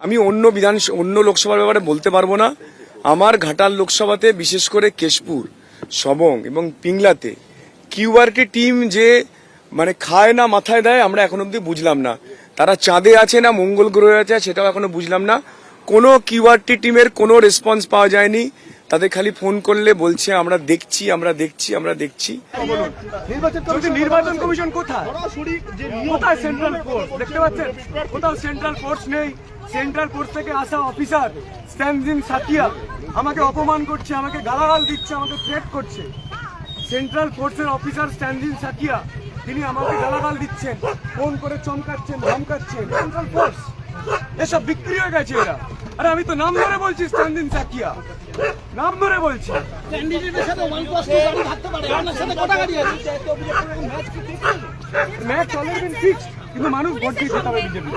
আমি অন্য লোকসভার ব্যাপারে বলতে পারবো না। আমার ঘাটাল লোকসভাতে বিশেষ করে কেশপুর, সবং এবং পিংলাতে কিউআরটি টিম যে মানে খায় না মাথায় দেয় আমরা এখন অব্দি বুঝলাম না। তারা চাঁদে আছে না মঙ্গল গ্রহে আছে সেটাও এখনো বুঝলাম না। কোনো কিউআরটি টিমের কোনো রেসপন্স পাওয়া যায়নি। তাদের খালি ফোন করলে বলছে আমরা দেখছি। নির্বাচন কমিশন কোথায়? কোথায় সেন্ট্রাল ফোর্স? দেখতে পাচ্ছেন কোথাও সেন্ট্রাল ফোর্স নেই। সেন্ট্রাল ফোর্স থেকে আসা অফিসার স্ট্যানজিন সাকিয়া আমাকে অপমান করছে, আমাকে গালাগাল দিচ্ছে, আমাকে থ্রেট করছে। সেন্ট্রাল ফোর্সের অফিসার স্ট্যানজিন সাকিয়া তিনি আমাকে গালাগাল দিচ্ছেন, ফোন করে চমকাচ্ছেন, ধমকাচ্ছেন। সেন্ট্রাল ফোর্স এসব বিক্রি হয়ে গেছে এরা। আরে আমি তো নাম ধরে বলছি, স্ট্যানজিন সাকিয়া নাম ধরে বলছি। ম্যাচ অলরেডি ফিক্সড, কিন্তু মানুষ ভোট দিতে হবে বিজেপি।